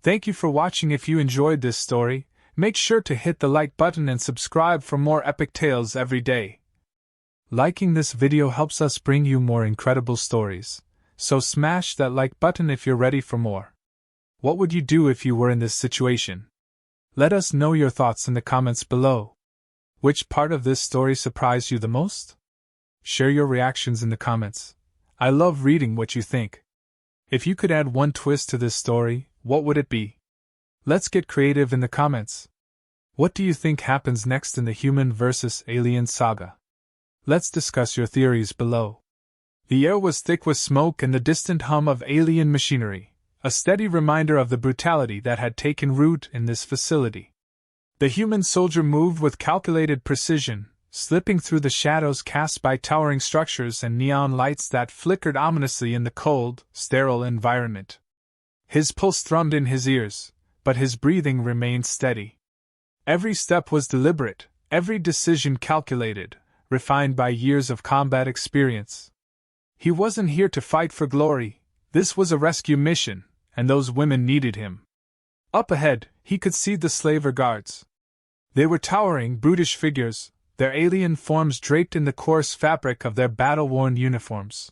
Thank you for watching. If you enjoyed this story, make sure to hit the like button and subscribe for more epic tales every day. Liking this video helps us bring you more incredible stories, so smash that like button if you're ready for more. What would you do if you were in this situation? Let us know your thoughts in the comments below. Which part of this story surprised you the most? Share your reactions in the comments. I love reading what you think. If you could add one twist to this story, what would it be? Let's get creative in the comments. What do you think happens next in the human versus alien saga? Let's discuss your theories below. The air was thick with smoke and the distant hum of alien machinery, a steady reminder of the brutality that had taken root in this facility. The human soldier moved with calculated precision, slipping through the shadows cast by towering structures and neon lights that flickered ominously in the cold, sterile environment. His pulse thrummed in his ears, but his breathing remained steady. Every step was deliberate, every decision calculated, refined by years of combat experience. He wasn't here to fight for glory. This was a rescue mission, and those women needed him. Up ahead, he could see the slaver guards. They were towering, brutish figures, their alien forms draped in the coarse fabric of their battle-worn uniforms.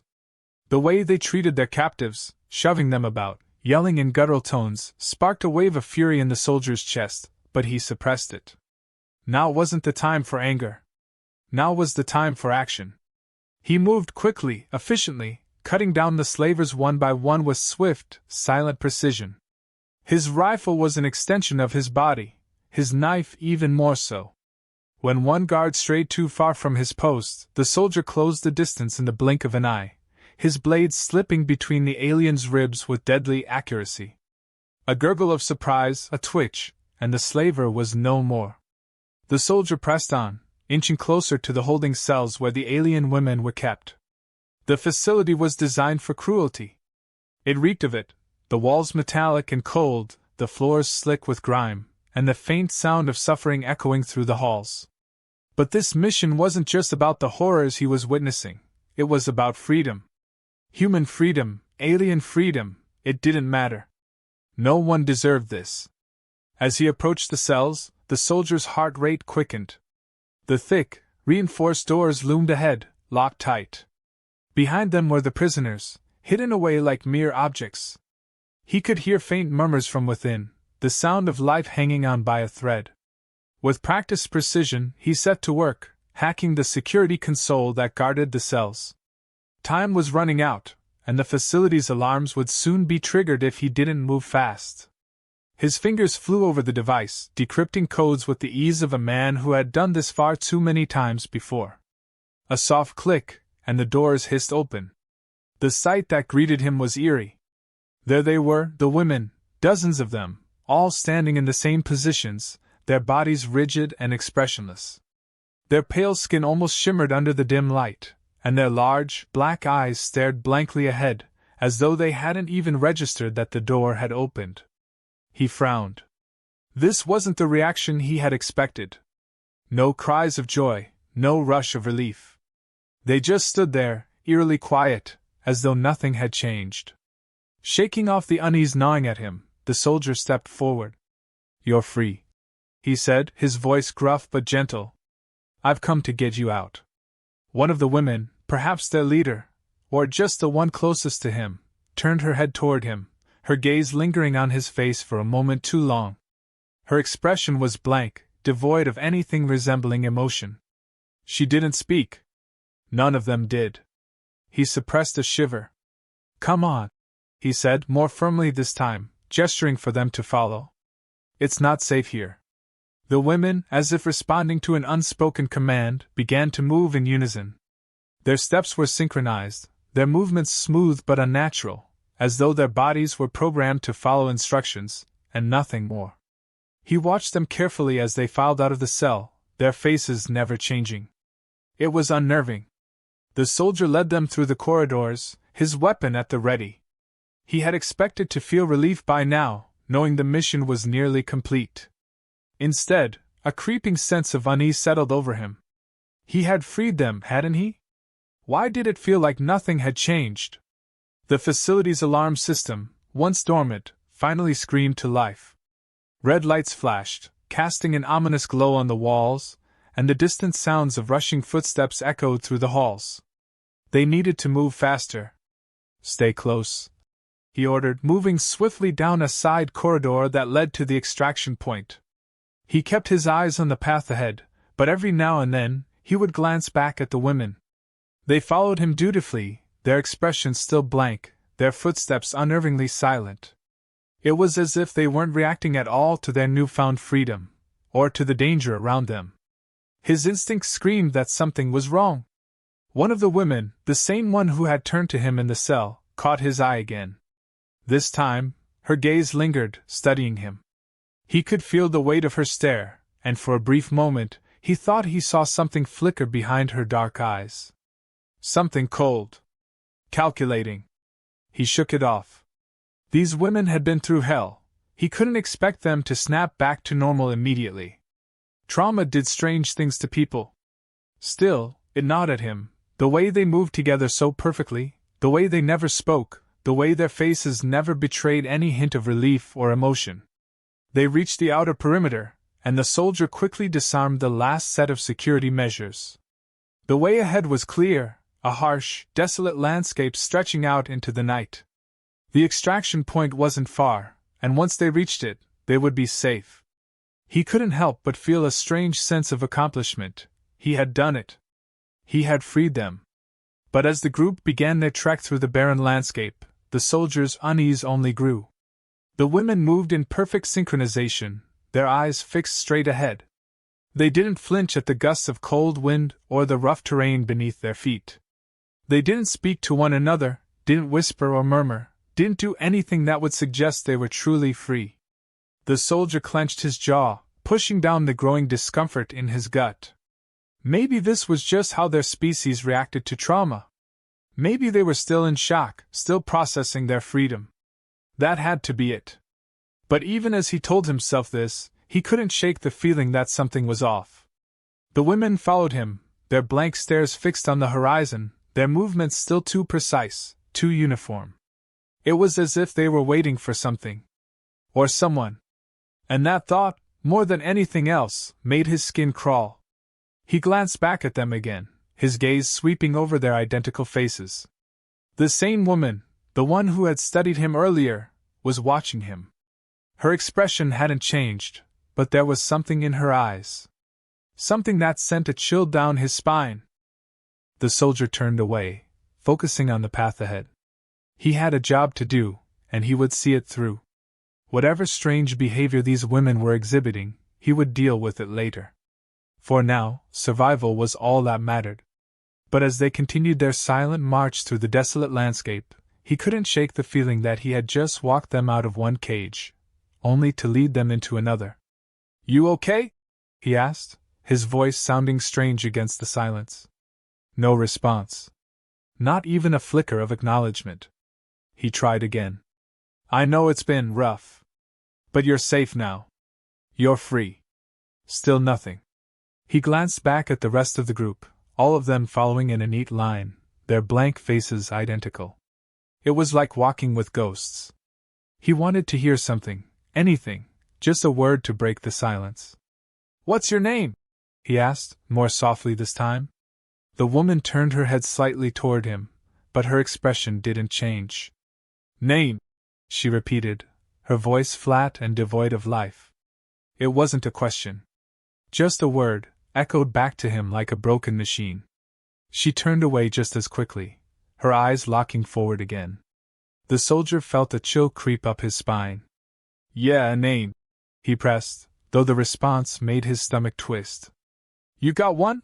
The way they treated their captives, shoving them about, yelling in guttural tones, sparked a wave of fury in the soldier's chest, but he suppressed it. Now wasn't the time for anger. Now was the time for action. He moved quickly, efficiently, cutting down the slavers one by one with swift, silent precision. His rifle was an extension of his body, his knife even more so. When one guard strayed too far from his post, the soldier closed the distance in the blink of an eye, his blade slipping between the alien's ribs with deadly accuracy. A gurgle of surprise, a twitch, and the slaver was no more. The soldier pressed on, inching closer to the holding cells where the alien women were kept. The facility was designed for cruelty. It reeked of it, the walls metallic and cold, the floors slick with grime, and the faint sound of suffering echoing through the halls. But this mission wasn't just about the horrors he was witnessing, it was about freedom. Human freedom, alien freedom, it didn't matter. No one deserved this. As he approached the cells, the soldier's heart rate quickened. The thick, reinforced doors loomed ahead, locked tight. Behind them were the prisoners, hidden away like mere objects. He could hear faint murmurs from within, the sound of life hanging on by a thread. With practiced precision, he set to work, hacking the security console that guarded the cells. Time was running out, and the facility's alarms would soon be triggered if he didn't move fast. His fingers flew over the device, decrypting codes with the ease of a man who had done this far too many times before. A soft click, and the doors hissed open. The sight that greeted him was eerie. There they were, the women, dozens of them, all standing in the same positions, their bodies rigid and expressionless. Their pale skin almost shimmered under the dim light, and their large, black eyes stared blankly ahead, as though they hadn't even registered that the door had opened. He frowned. This wasn't the reaction he had expected. No cries of joy, no rush of relief. They just stood there, eerily quiet, as though nothing had changed. Shaking off the unease gnawing at him, the soldier stepped forward. "You're free," he said, his voice gruff but gentle. "I've come to get you out." One of the women, perhaps their leader, or just the one closest to him, turned her head toward him, her gaze lingering on his face for a moment too long. Her expression was blank, devoid of anything resembling emotion. She didn't speak. None of them did. He suppressed a shiver. "Come on," he said, more firmly this time, gesturing for them to follow. "It's not safe here." The women, as if responding to an unspoken command, began to move in unison. Their steps were synchronized, their movements smooth but unnatural, as though their bodies were programmed to follow instructions, and nothing more. He watched them carefully as they filed out of the cell, their faces never changing. It was unnerving. The soldier led them through the corridors, his weapon at the ready. He had expected to feel relief by now, knowing the mission was nearly complete. Instead, a creeping sense of unease settled over him. He had freed them, hadn't he? Why did it feel like nothing had changed? The facility's alarm system, once dormant, finally screamed to life. Red lights flashed, casting an ominous glow on the walls, and the distant sounds of rushing footsteps echoed through the halls. They needed to move faster. "Stay close," he ordered, moving swiftly down a side corridor that led to the extraction point. He kept his eyes on the path ahead, but every now and then, he would glance back at the women. They followed him dutifully, their expressions still blank, their footsteps unnervingly silent. It was as if they weren't reacting at all to their newfound freedom, or to the danger around them. His instincts screamed that something was wrong. One of the women, the same one who had turned to him in the cell, caught his eye again. This time, her gaze lingered, studying him. He could feel the weight of her stare, and for a brief moment, he thought he saw something flicker behind her dark eyes. Something cold. Calculating. He shook it off. These women had been through hell. He couldn't expect them to snap back to normal immediately. Trauma did strange things to people. Still, it gnawed at him, the way they moved together so perfectly, the way they never spoke, the way their faces never betrayed any hint of relief or emotion. They reached the outer perimeter, and the soldier quickly disarmed the last set of security measures. The way ahead was clear, a harsh, desolate landscape stretching out into the night. The extraction point wasn't far, and once they reached it, they would be safe. He couldn't help but feel a strange sense of accomplishment. He had done it. He had freed them. But as the group began their trek through the barren landscape, the soldiers' unease only grew. The women moved in perfect synchronization, their eyes fixed straight ahead. They didn't flinch at the gusts of cold wind or the rough terrain beneath their feet. They didn't speak to one another, didn't whisper or murmur, didn't do anything that would suggest they were truly free. The soldier clenched his jaw, pushing down the growing discomfort in his gut. Maybe this was just how their species reacted to trauma. Maybe they were still in shock, still processing their freedom. That had to be it. But even as he told himself this, he couldn't shake the feeling that something was off. The women followed him, their blank stares fixed on the horizon, their movements still too precise, too uniform. It was as if they were waiting for something. Or someone. And that thought, more than anything else, made his skin crawl. He glanced back at them again, his gaze sweeping over their identical faces. The same woman, the one who had studied him earlier, was watching him. Her expression hadn't changed, but there was something in her eyes. Something that sent a chill down his spine. The soldier turned away, focusing on the path ahead. He had a job to do, and he would see it through. Whatever strange behavior these women were exhibiting, he would deal with it later. For now, survival was all that mattered. But as they continued their silent march through the desolate landscape, he couldn't shake the feeling that he had just walked them out of one cage, only to lead them into another. "You okay?" he asked, his voice sounding strange against the silence. No response. Not even a flicker of acknowledgement. He tried again. "I know it's been rough. But you're safe now. You're free." Still nothing. He glanced back at the rest of the group, all of them following in a neat line, their blank faces identical. It was like walking with ghosts. He wanted to hear something, anything, just a word to break the silence. "What's your name?" he asked, more softly this time. The woman turned her head slightly toward him, but her expression didn't change. "Name," she repeated, her voice flat and devoid of life. It wasn't a question. Just a word, echoed back to him like a broken machine. She turned away just as quickly, her eyes locking forward again. The soldier felt a chill creep up his spine. "Yeah, a name," he pressed, though the response made his stomach twist. "You got one?"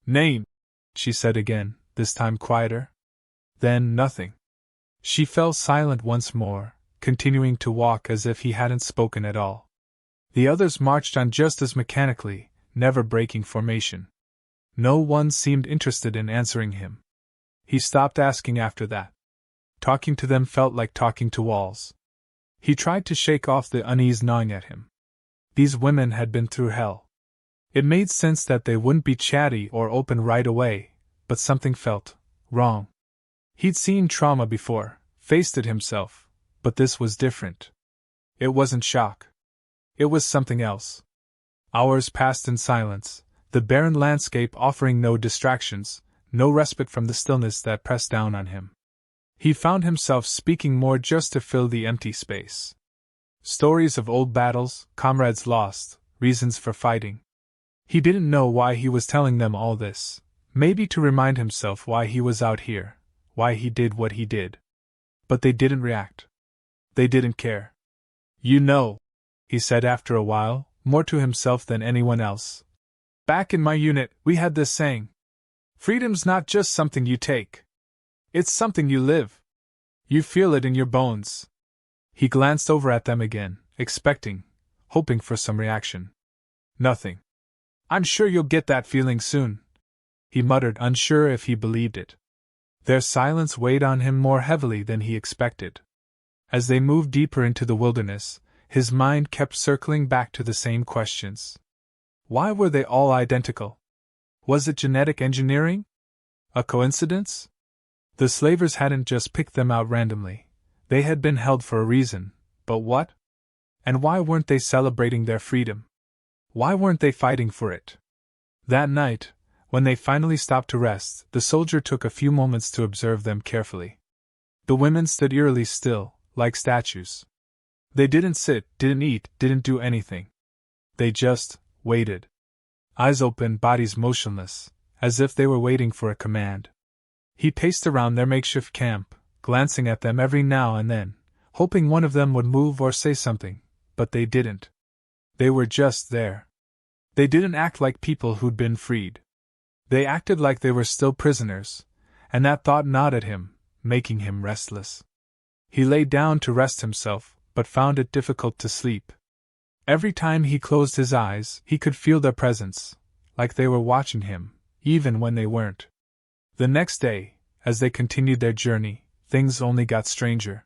"Name," she said again, this time quieter. Then nothing. She fell silent once more, continuing to walk as if he hadn't spoken at all. The others marched on just as mechanically, never breaking formation. No one seemed interested in answering him. He stopped asking after that. Talking to them felt like talking to walls. He tried to shake off the unease gnawing at him. These women had been through hell. It made sense that they wouldn't be chatty or open right away, but something felt wrong. He'd seen trauma before, faced it himself, but this was different. It wasn't shock. It was something else. Hours passed in silence, the barren landscape offering no distractions, no respite from the stillness that pressed down on him. He found himself speaking more just to fill the empty space. Stories of old battles, comrades lost, reasons for fighting. He didn't know why he was telling them all this. Maybe to remind himself why he was out here, why he did what he did. But they didn't react. They didn't care. You know, he said after a while, more to himself than anyone else. Back in my unit, we had this saying. Freedom's not just something you take. It's something you live. You feel it in your bones. He glanced over at them again, expecting, hoping for some reaction. Nothing. I'm sure you'll get that feeling soon, he muttered, unsure if he believed it. Their silence weighed on him more heavily than he expected. As they moved deeper into the wilderness, his mind kept circling back to the same questions. Why were they all identical? Was it genetic engineering? A coincidence? The slavers hadn't just picked them out randomly. They had been held for a reason, but what? And why weren't they celebrating their freedom? Why weren't they fighting for it? That night, when they finally stopped to rest, the soldier took a few moments to observe them carefully. The women stood eerily still, like statues. They didn't sit, didn't eat, didn't do anything. They just waited. Eyes open, bodies motionless, as if they were waiting for a command. He paced around their makeshift camp, glancing at them every now and then, hoping one of them would move or say something, but they didn't. They were just there. They didn't act like people who'd been freed. They acted like they were still prisoners, and that thought gnawed at him, making him restless. He lay down to rest himself, but found it difficult to sleep. Every time he closed his eyes, he could feel their presence, like they were watching him, even when they weren't. The next day, as they continued their journey, things only got stranger.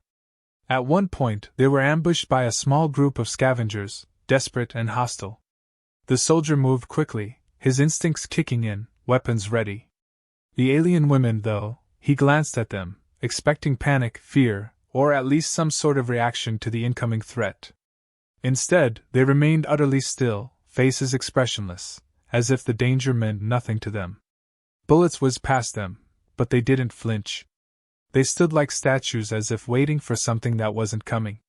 At one point, they were ambushed by a small group of scavengers, desperate and hostile. The soldier moved quickly, his instincts kicking in, weapons ready. The alien women, though, he glanced at them, expecting panic, fear, or at least some sort of reaction to the incoming threat. Instead, they remained utterly still, faces expressionless, as if the danger meant nothing to them. Bullets whizzed past them, but they didn't flinch. They stood like statues as if waiting for something that wasn't coming.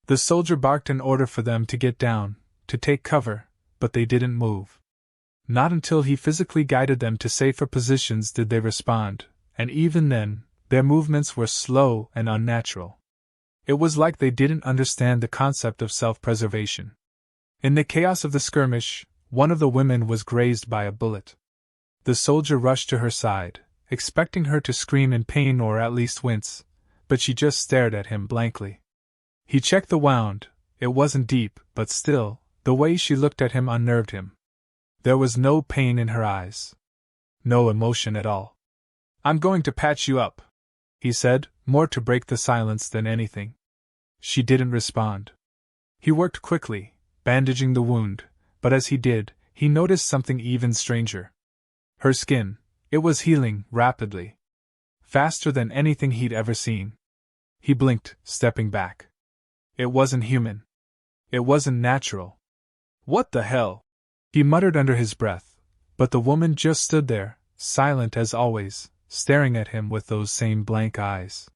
The soldier barked an order for them to get down, to take cover, but they didn't move. Not until he physically guided them to safer positions did they respond, and even then, their movements were slow and unnatural. It was like they didn't understand the concept of self-preservation. In the chaos of the skirmish, one of the women was grazed by a bullet. The soldier rushed to her side, expecting her to scream in pain or at least wince, but she just stared at him blankly. He checked the wound. It wasn't deep, but still, the way she looked at him unnerved him. There was no pain in her eyes. No emotion at all. "I'm going to patch you up," he said, more to break the silence than anything. She didn't respond. He worked quickly, bandaging the wound, but as he did, he noticed something even stranger. Her skin, it was healing rapidly. Faster than anything he'd ever seen. He blinked, stepping back. It wasn't human. It wasn't natural. "What the hell?" he muttered under his breath, but the woman just stood there, silent as always, staring at him with those same blank eyes.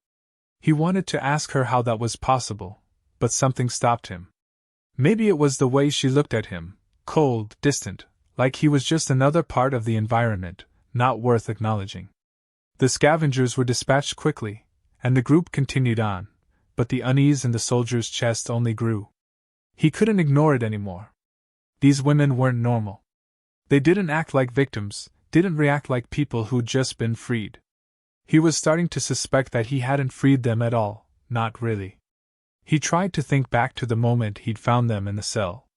He wanted to ask her how that was possible, but something stopped him. Maybe it was the way she looked at him, cold, distant, like he was just another part of the environment, not worth acknowledging. The scavengers were dispatched quickly, and the group continued on, but the unease in the soldier's chest only grew. He couldn't ignore it anymore. These women weren't normal. They didn't act like victims, didn't react like people who'd just been freed. He was starting to suspect that he hadn't freed them at all, not really. He tried to think back to the moment he'd found them in the cell.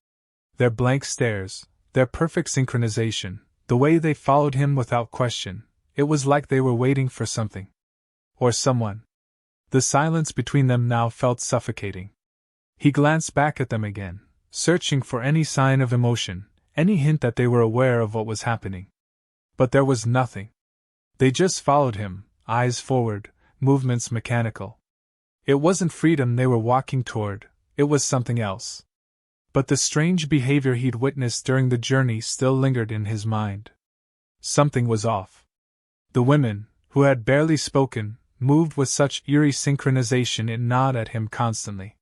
Their blank stares, their perfect synchronization, the way they followed him without question, it was like they were waiting for something. Or someone. The silence between them now felt suffocating. He glanced back at them again, searching for any sign of emotion, any hint that they were aware of what was happening. But there was nothing. They just followed him, eyes forward, movements mechanical. It wasn't freedom they were walking toward, it was something else. But the strange behavior he'd witnessed during the journey still lingered in his mind. Something was off. The women, who had barely spoken, moved with such eerie synchronization it gnawed at him constantly.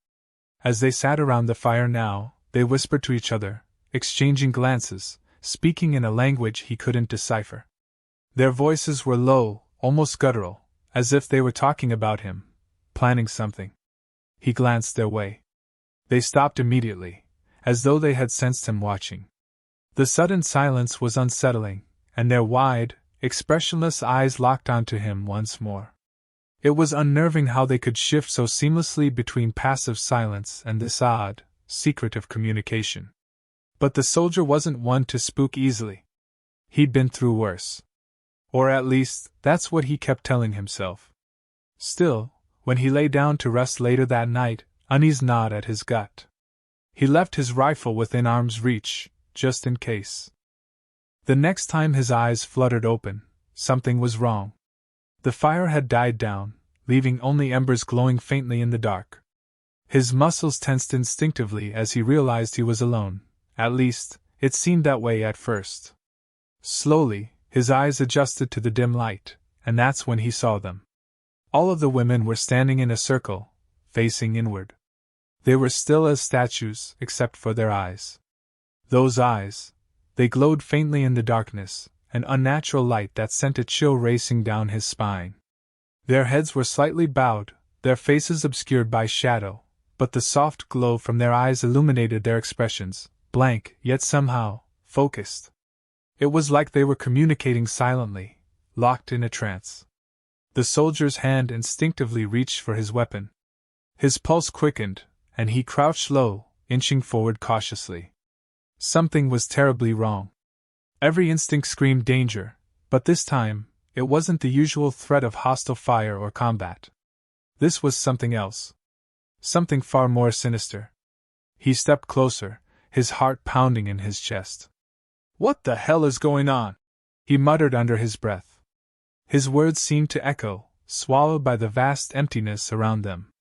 As they sat around the fire now, they whispered to each other, exchanging glances, speaking in a language he couldn't decipher. Their voices were low, almost guttural, as if they were talking about him, planning something. He glanced their way. They stopped immediately, as though they had sensed him watching. The sudden silence was unsettling, and their wide, expressionless eyes locked onto him once more. It was unnerving how they could shift so seamlessly between passive silence and this odd, secretive communication. But the soldier wasn't one to spook easily. He'd been through worse. Or at least, that's what he kept telling himself. Still, when he lay down to rest later that night, unease gnawed at his gut. He left his rifle within arm's reach, just in case. The next time his eyes fluttered open, something was wrong. The fire had died down, leaving only embers glowing faintly in the dark. His muscles tensed instinctively as he realized he was alone. At least, it seemed that way at first. Slowly, his eyes adjusted to the dim light, and that's when he saw them. All of the women were standing in a circle, facing inward. They were still as statues, except for their eyes. Those eyes, they glowed faintly in the darkness, an unnatural light that sent a chill racing down his spine. Their heads were slightly bowed, their faces obscured by shadow, but the soft glow from their eyes illuminated their expressions, blank, yet somehow focused. It was like they were communicating silently, locked in a trance. The soldier's hand instinctively reached for his weapon. His pulse quickened, and he crouched low, inching forward cautiously. Something was terribly wrong. Every instinct screamed danger, but this time, it wasn't the usual threat of hostile fire or combat. This was something else. Something far more sinister. He stepped closer, his heart pounding in his chest. "What the hell is going on?" he muttered under his breath. His words seemed to echo, swallowed by the vast emptiness around them.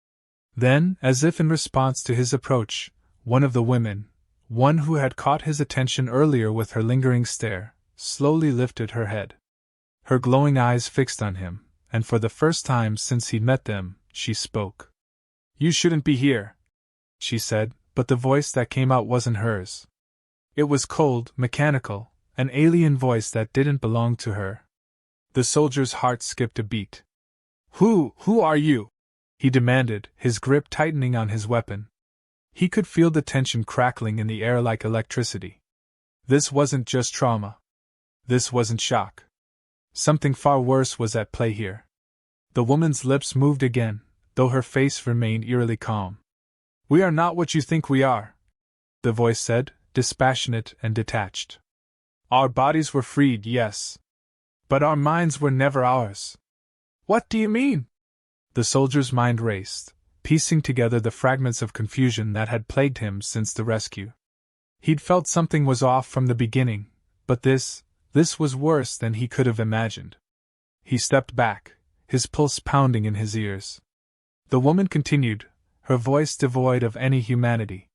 Then, as if in response to his approach, one of the women, one who had caught his attention earlier with her lingering stare, slowly lifted her head. Her glowing eyes fixed on him, and for the first time since he'd met them, she spoke. "You shouldn't be here," she said, but the voice that came out wasn't hers. It was cold, mechanical, an alien voice that didn't belong to her. The soldier's heart skipped a beat. Who are you?" he demanded, his grip tightening on his weapon. He could feel the tension crackling in the air like electricity. This wasn't just trauma. This wasn't shock. Something far worse was at play here. The woman's lips moved again, though her face remained eerily calm. "We are not what you think we are," the voice said, dispassionate and detached. "Our bodies were freed, yes. But our minds were never ours." "What do you mean?" The soldier's mind raced, piecing together the fragments of confusion that had plagued him since the rescue. He'd felt something was off from the beginning, but this was worse than he could have imagined. He stepped back, his pulse pounding in his ears. The woman continued, her voice devoid of any humanity.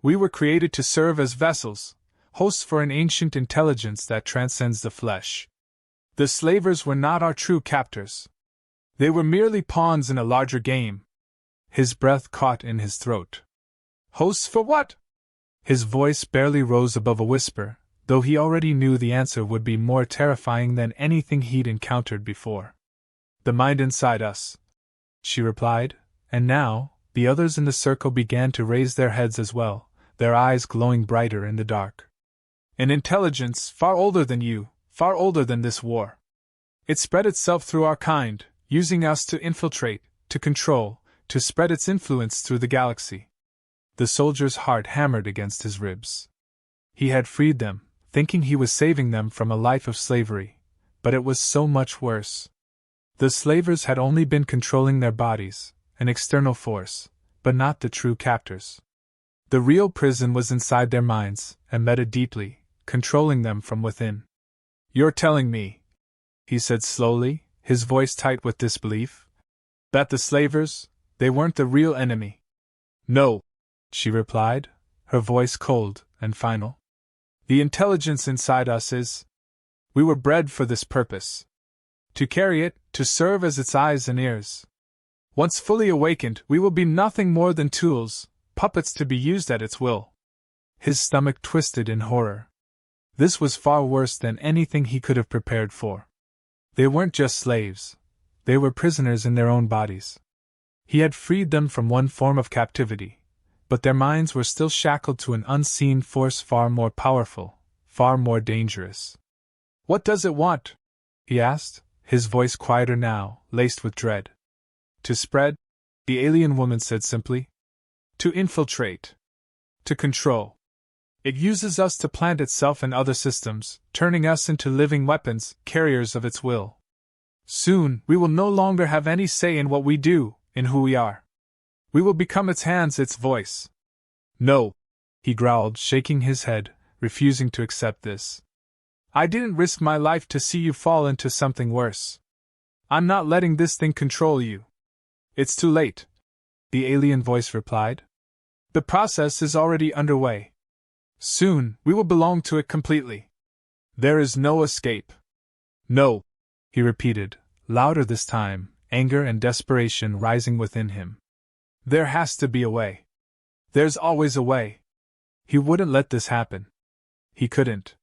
"We were created to serve as vessels, hosts for an ancient intelligence that transcends the flesh. The slavers were not our true captors. They were merely pawns in a larger game." His breath caught in his throat. "Hosts for what?" His voice barely rose above a whisper, though he already knew the answer would be more terrifying than anything he'd encountered before. "The mind inside us," she replied, and now, the others in the circle began to raise their heads as well, their eyes glowing brighter in the dark. "An intelligence far older than you, far older than this war. It spread itself through our kind, using us to infiltrate, to control, to spread its influence through the galaxy." The soldier's heart hammered against his ribs. He had freed them, thinking he was saving them from a life of slavery, but it was so much worse. The slavers had only been controlling their bodies, an external force, but not the true captors. The real prison was inside their minds, embedded deeply, controlling them from within. "You're telling me," he said slowly, his voice tight with disbelief, "that the slavers, they weren't the real enemy?" "No," she replied, her voice cold and final. The intelligence inside us is. We were bred for this purpose. To carry it, to serve as its eyes and ears. Once fully awakened, we will be nothing more than tools, puppets to be used at its will. His stomach twisted in horror. This was far worse than anything he could have prepared for. They weren't just slaves. They were prisoners in their own bodies. He had freed them from one form of captivity, but their minds were still shackled to an unseen force far more powerful, far more dangerous. What does it want? He asked, his voice quieter now, laced with dread. To spread, the alien woman said simply. To infiltrate. To control. It uses us to plant itself in other systems, turning us into living weapons, carriers of its will. Soon, we will no longer have any say in what we do, in who we are. We will become its hands, its voice. No, he growled, shaking his head, refusing to accept this. I didn't risk my life to see you fall into something worse. I'm not letting this thing control you. It's too late, the alien voice replied. The process is already underway. Soon, we will belong to it completely. There is no escape. No, he repeated, louder this time, anger and desperation rising within him. There has to be a way. There's always a way. He wouldn't let this happen. He couldn't.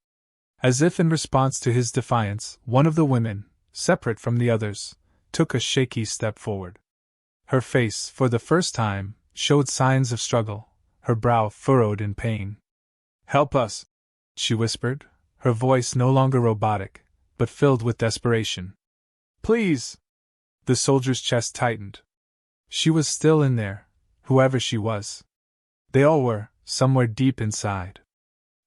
As if in response to his defiance, one of the women, separate from the others, took a shaky step forward. Her face, for the first time, showed signs of struggle, her brow furrowed in pain. Help us, she whispered, her voice no longer robotic, but filled with desperation. Please! The soldier's chest tightened. She was still in there, whoever she was. They all were, somewhere deep inside.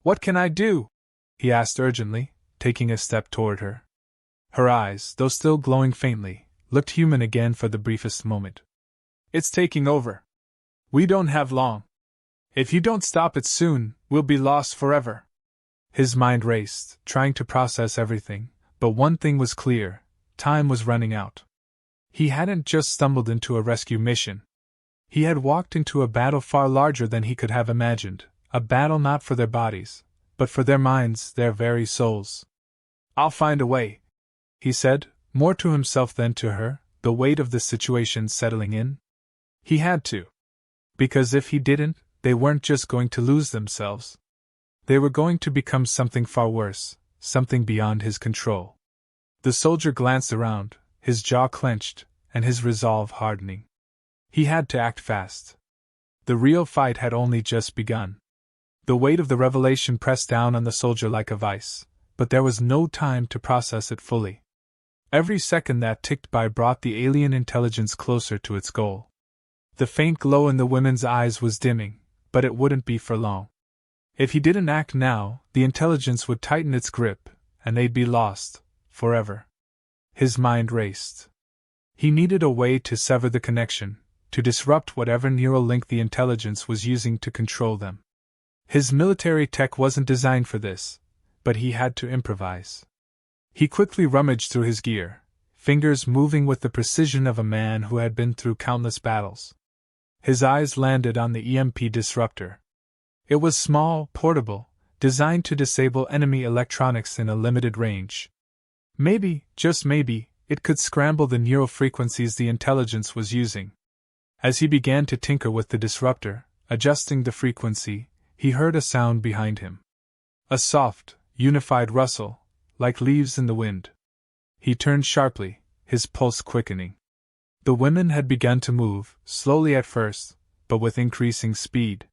What can I do? He asked urgently, taking a step toward her. Her eyes, though still glowing faintly, looked human again for the briefest moment. It's taking over. We don't have long. If you don't stop it soon, we'll be lost forever. His mind raced, trying to process everything, but one thing was clear: time was running out. He hadn't just stumbled into a rescue mission. He had walked into a battle far larger than he could have imagined, a battle not for their bodies, but for their minds, their very souls. I'll find a way, he said, more to himself than to her, the weight of the situation settling in. He had to. Because if he didn't, they weren't just going to lose themselves. They were going to become something far worse, something beyond his control. The soldier glanced around, his jaw clenched, and his resolve hardening. He had to act fast. The real fight had only just begun. The weight of the revelation pressed down on the soldier like a vice, but there was no time to process it fully. Every second that ticked by brought the alien intelligence closer to its goal. The faint glow in the women's eyes was dimming, but it wouldn't be for long. If he didn't act now, the intelligence would tighten its grip, and they'd be lost, forever. His mind raced. He needed a way to sever the connection, to disrupt whatever neural link the intelligence was using to control them. His military tech wasn't designed for this, but he had to improvise. He quickly rummaged through his gear, fingers moving with the precision of a man who had been through countless battles. His eyes landed on the EMP disruptor. It was small, portable, designed to disable enemy electronics in a limited range. Maybe, just maybe, it could scramble the neural frequencies the intelligence was using. As he began to tinker with the disruptor, adjusting the frequency, he heard a sound behind him. A soft, unified rustle, like leaves in the wind. He turned sharply, his pulse quickening. The women had begun to move, slowly at first, but with increasing speed.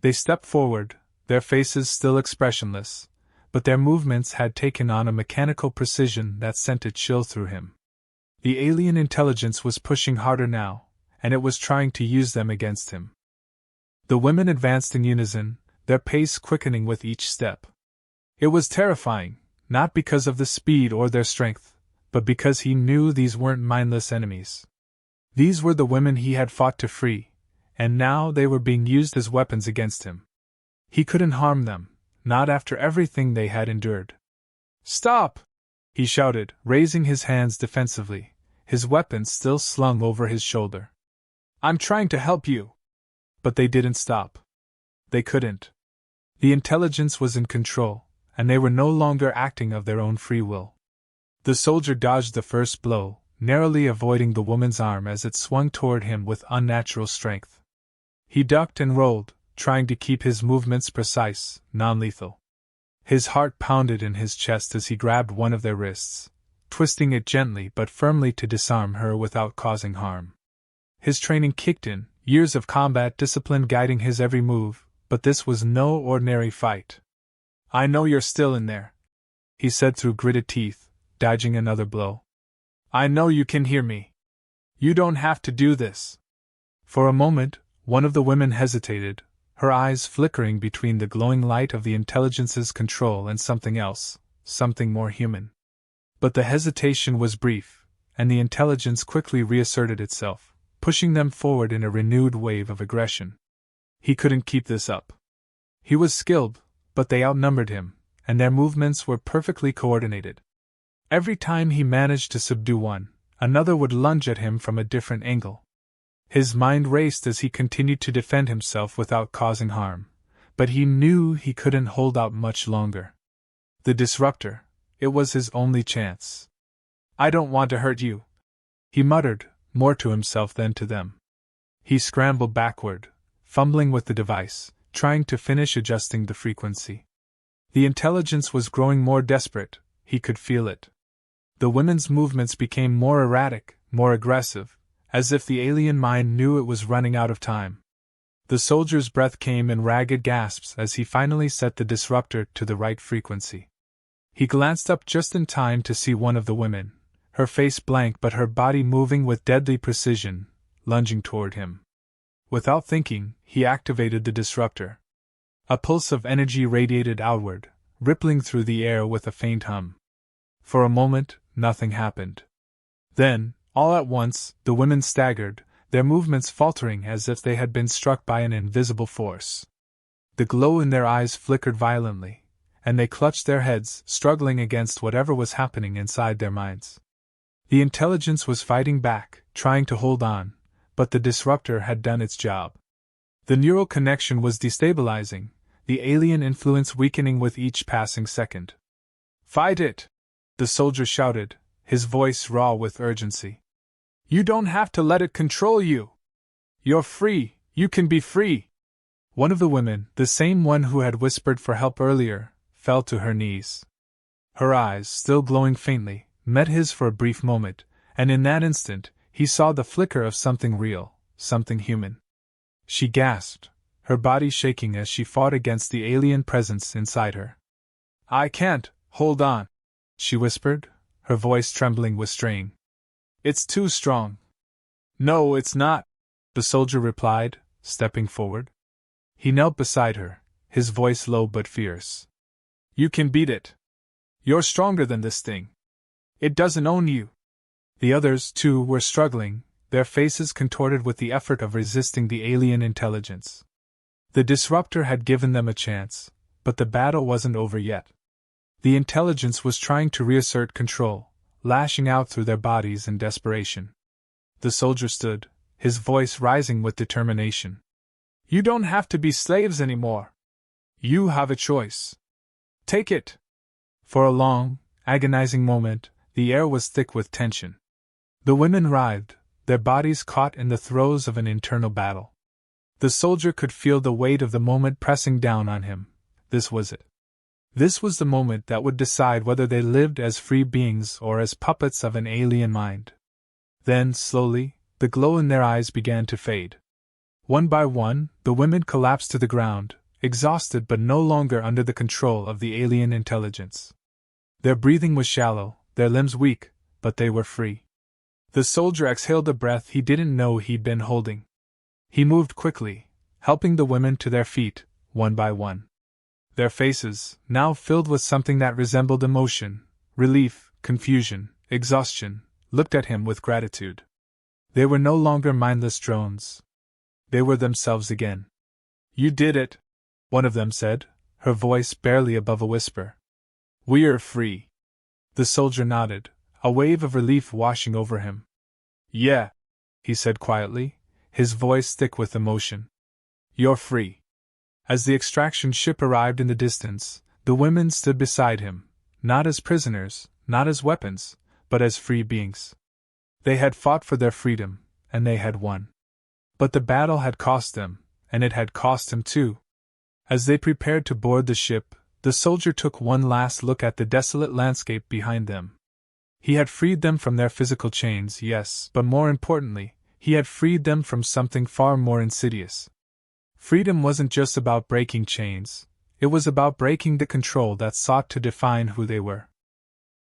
They stepped forward, their faces still expressionless, but their movements had taken on a mechanical precision that sent a chill through him. The alien intelligence was pushing harder now, and it was trying to use them against him. The women advanced in unison, their pace quickening with each step. It was terrifying, not because of the speed or their strength, but because he knew these weren't mindless enemies. These were the women he had fought to free, and now they were being used as weapons against him. He couldn't harm them, not after everything they had endured. Stop! He shouted, raising his hands defensively, his weapon still slung over his shoulder. I'm trying to help you. But they didn't stop. They couldn't. The intelligence was in control, and they were no longer acting of their own free will. The soldier dodged the first blow, narrowly avoiding the woman's arm as it swung toward him with unnatural strength. He ducked and rolled, trying to keep his movements precise, non-lethal. His heart pounded in his chest as he grabbed one of their wrists, twisting it gently but firmly to disarm her without causing harm. His training kicked in, years of combat discipline guiding his every move, but this was no ordinary fight. "I know you're still in there," he said through gritted teeth, dodging another blow. "I know you can hear me. You don't have to do this." For a moment, one of the women hesitated, her eyes flickering between the glowing light of the intelligence's control and something else, something more human. But the hesitation was brief, and the intelligence quickly reasserted itself, pushing them forward in a renewed wave of aggression. He couldn't keep this up. He was skilled, but they outnumbered him, and their movements were perfectly coordinated. Every time he managed to subdue one, another would lunge at him from a different angle. His mind raced as he continued to defend himself without causing harm, but he knew he couldn't hold out much longer. The disruptor, it was his only chance. "I don't want to hurt you," he muttered, more to himself than to them. He scrambled backward, fumbling with the device, trying to finish adjusting the frequency. The intelligence was growing more desperate, he could feel it. The women's movements became more erratic, more aggressive, as if the alien mind knew it was running out of time. The soldier's breath came in ragged gasps as he finally set the disruptor to the right frequency. He glanced up just in time to see one of the women, her face blank but her body moving with deadly precision, lunging toward him. Without thinking, he activated the disruptor. A pulse of energy radiated outward, rippling through the air with a faint hum. For a moment, nothing happened. Then, all at once, the women staggered, their movements faltering as if they had been struck by an invisible force. The glow in their eyes flickered violently, and they clutched their heads, struggling against whatever was happening inside their minds. The intelligence was fighting back, trying to hold on, but the disruptor had done its job. The neural connection was destabilizing, the alien influence weakening with each passing second. "Fight it!" the soldier shouted, his voice raw with urgency. "You don't have to let it control you! You're free, you can be free!" One of the women, the same one who had whispered for help earlier, fell to her knees. Her eyes, still glowing faintly, met his for a brief moment, and in that instant, he saw the flicker of something real, something human. She gasped, her body shaking as she fought against the alien presence inside her. "I can't, hold on," she whispered, her voice trembling with strain. "It's too strong." "No, it's not," the soldier replied, stepping forward. He knelt beside her, his voice low but fierce. "You can beat it. You're stronger than this thing. It doesn't own you." The others, too, were struggling, their faces contorted with the effort of resisting the alien intelligence. The disruptor had given them a chance, but the battle wasn't over yet. The intelligence was trying to reassert control, lashing out through their bodies in desperation. The soldier stood, his voice rising with determination. "You don't have to be slaves anymore. You have a choice. Take it." For a long, agonizing moment, the air was thick with tension. The women writhed, their bodies caught in the throes of an internal battle. The soldier could feel the weight of the moment pressing down on him. This was it. This was the moment that would decide whether they lived as free beings or as puppets of an alien mind. Then, slowly, the glow in their eyes began to fade. One by one, the women collapsed to the ground, exhausted but no longer under the control of the alien intelligence. Their breathing was shallow, their limbs weak, but they were free. The soldier exhaled a breath he didn't know he'd been holding. He moved quickly, helping the women to their feet, one by one. Their faces, now filled with something that resembled emotion, relief, confusion, exhaustion, looked at him with gratitude. They were no longer mindless drones. They were themselves again. "You did it," one of them said, her voice barely above a whisper. "We're free." The soldier nodded, a wave of relief washing over him. "Yeah," he said quietly, his voice thick with emotion. You're free. As the extraction ship arrived in the distance, the women stood beside him, not as prisoners, not as weapons, but as free beings. They had fought for their freedom, and they had won. But the battle had cost them, and it had cost him too. As they prepared to board the ship, the soldier took one last look at the desolate landscape behind them. He had freed them from their physical chains, yes, but more importantly, he had freed them from something far more insidious. Freedom wasn't just about breaking chains, it was about breaking the control that sought to define who they were.